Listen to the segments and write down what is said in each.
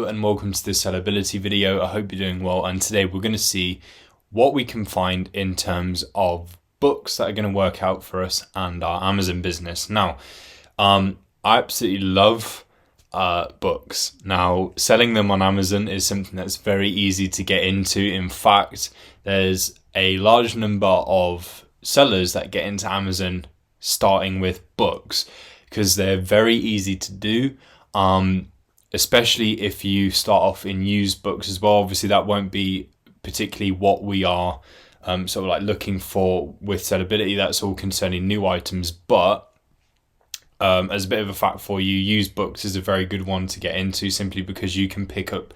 Hello and welcome to this sellability video. I hope you're doing well, and today we're going to see what we can find in terms of books that are going to work out for us and our Amazon business. Now, I absolutely love books. Now, selling them on Amazon is something that's very easy to get into. In fact, there's a large number of sellers that get into Amazon starting with books because they're very easy to do. Especially if you start off in used books as well. Obviously, that won't be particularly what we are sort of like looking for with sellability. That's all concerning new items. But as a bit of a fact for you, used books is a very good one to get into, simply because you can pick up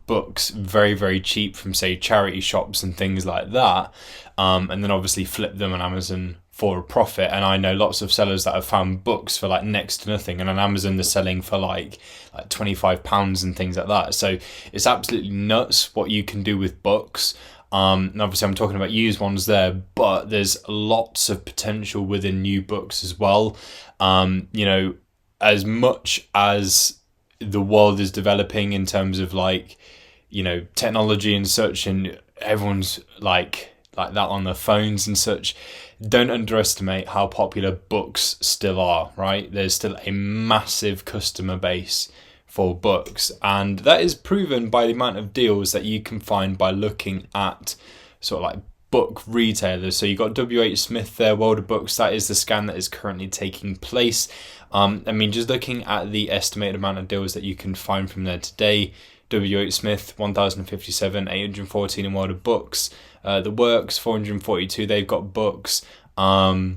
books very, very cheap from, say, charity shops and things like that, and then obviously flip them on Amazon for a profit. And I know lots of sellers that have found books for like next to nothing, and on Amazon they're selling for like £25 and things like that. So it's absolutely nuts what you can do with books. And obviously I'm talking about used ones there, but there's lots of potential within new books as well. As much as the world is developing in terms of technology and such, and everyone's like that on their phones and such, don't underestimate how popular books still are, right? There's still a massive customer base for books, and that is proven by the amount of deals that you can find by looking at sort of like book retailers. So you got WHSmith there, World of Books. That is the scan that is currently taking place. Just looking at the estimated amount of deals that you can find from there today, WHSmith 1057, 814 in World of Books. The Works 442, they've got books. I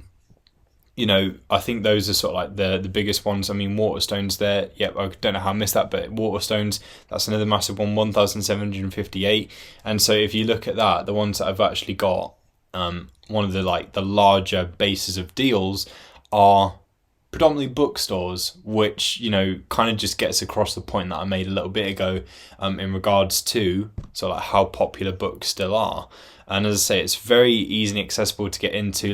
think those are sort of like the biggest ones. Waterstones there. Yep, I don't know how I missed that, but Waterstones, that's another massive one, 1758. And so if you look at that, the ones that have actually got one of the larger bases of deals are predominantly bookstores, which kind of just gets across the point that I made a little bit ago in regards to sort of like how popular books still are. And as I say, it's very easy and accessible to get into.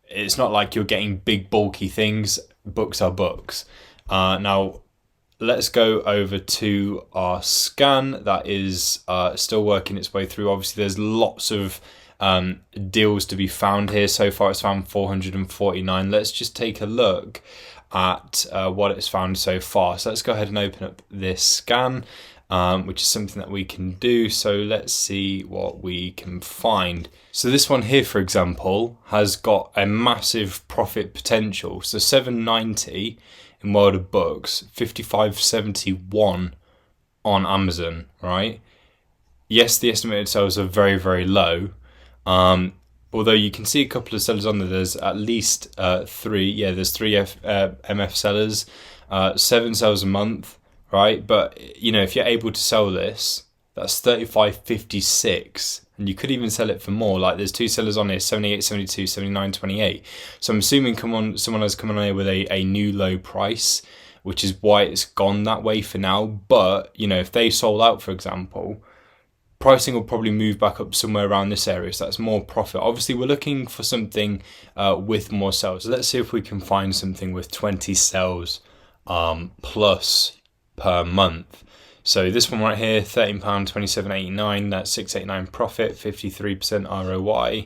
It's not like you're getting big bulky things. Books are books. Now let's go over to our scan that is still working its way through. Obviously there's lots of deals to be found here. So far it's found 449. Let's just take a look at what it's found so far. So let's go ahead and open up this scan, which is something that we can do. So let's see what we can find. So this one here, for example, has got a massive profit potential. So 790 in World of Books, 5571 on Amazon, right? Yes, the estimated sales are very, very low. Although you can see a couple of sellers on there. There's at least three. Yeah, there's three MF sellers, 7 sales a month, right? But if you're able to sell this, that's 35.56, and you could even sell it for more. Like there's 2 sellers on here, 78.72, 79.28. So I'm assuming someone has come on here with a new low price, which is why it's gone that way for now. But if they sold out, for example, pricing will probably move back up somewhere around this area, so that's more profit. Obviously we're looking for something with more sales. So let's see if we can find something with 20 sales plus per month. So this one right here, £13, 27.89, that's 689 profit, 53% ROI.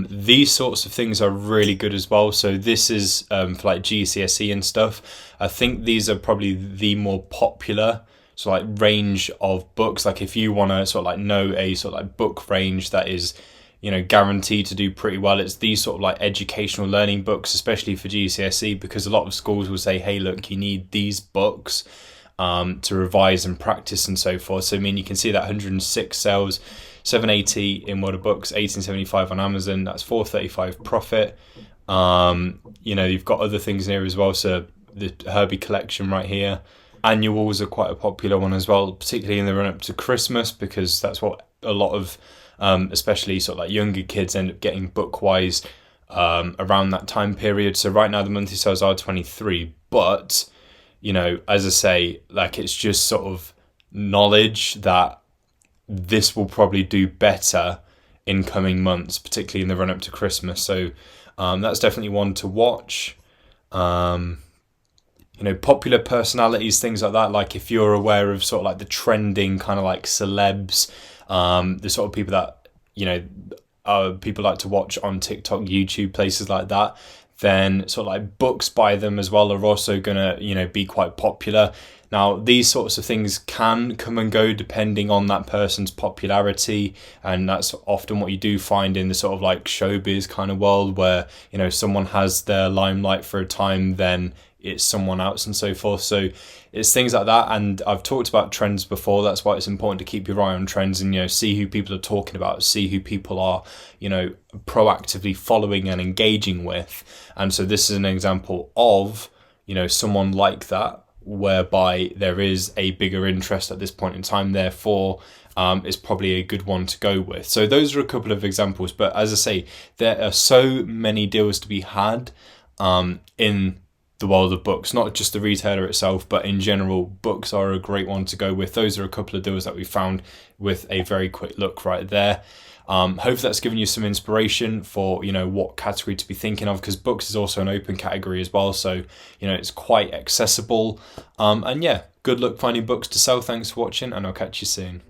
These sorts of things are really good as well. So this is for like GCSE and stuff. I think these are probably the more popular range of books. Like if you want to know a book range that is guaranteed to do pretty well, it's these sort of educational learning books, especially for GCSE, because a lot of schools will say, hey look, you need these books to revise and practice and so forth. So you can see that 106 sales, 780 in World of Books, 1875 on Amazon, that's 435 profit. You've got other things in here as well. So the Herbie collection right here, annuals are quite a popular one as well, particularly in the run up to Christmas, because that's what a lot of especially younger kids end up getting book wise around that time period. So right now the monthly sales are 23, but as I say, it's just sort of knowledge that this will probably do better in coming months, particularly in the run up to Christmas. So that's definitely one to watch. popular personalities, things like that. Like if you're aware of sort of like the trending kind of like celebs, the sort of people that, people like to watch on TikTok, YouTube, places like that, then sort of like books by them as well are also gonna, be quite popular. Now, these sorts of things can come and go depending on that person's popularity, and that's often what you do find in the sort of like showbiz kind of world where, someone has their limelight for a time, then it's someone else and so forth. So it's things like that. And I've talked about trends before. That's why it's important to keep your eye on trends and, see who people are talking about, see who people are, proactively following and engaging with. And so this is an example of, someone like that, whereby there is a bigger interest at this point in time, therefore is probably a good one to go with. So those are a couple of examples, but as I say, there are so many deals to be had in the world of books, not just the retailer itself, but in general, books are a great one to go with. Those are a couple of deals that we found with a very quick look right there. Hopefully that's given you some inspiration for, what category to be thinking of, because books is also an open category as well. So, it's quite accessible. And yeah, good luck finding books to sell. Thanks for watching, and I'll catch you soon.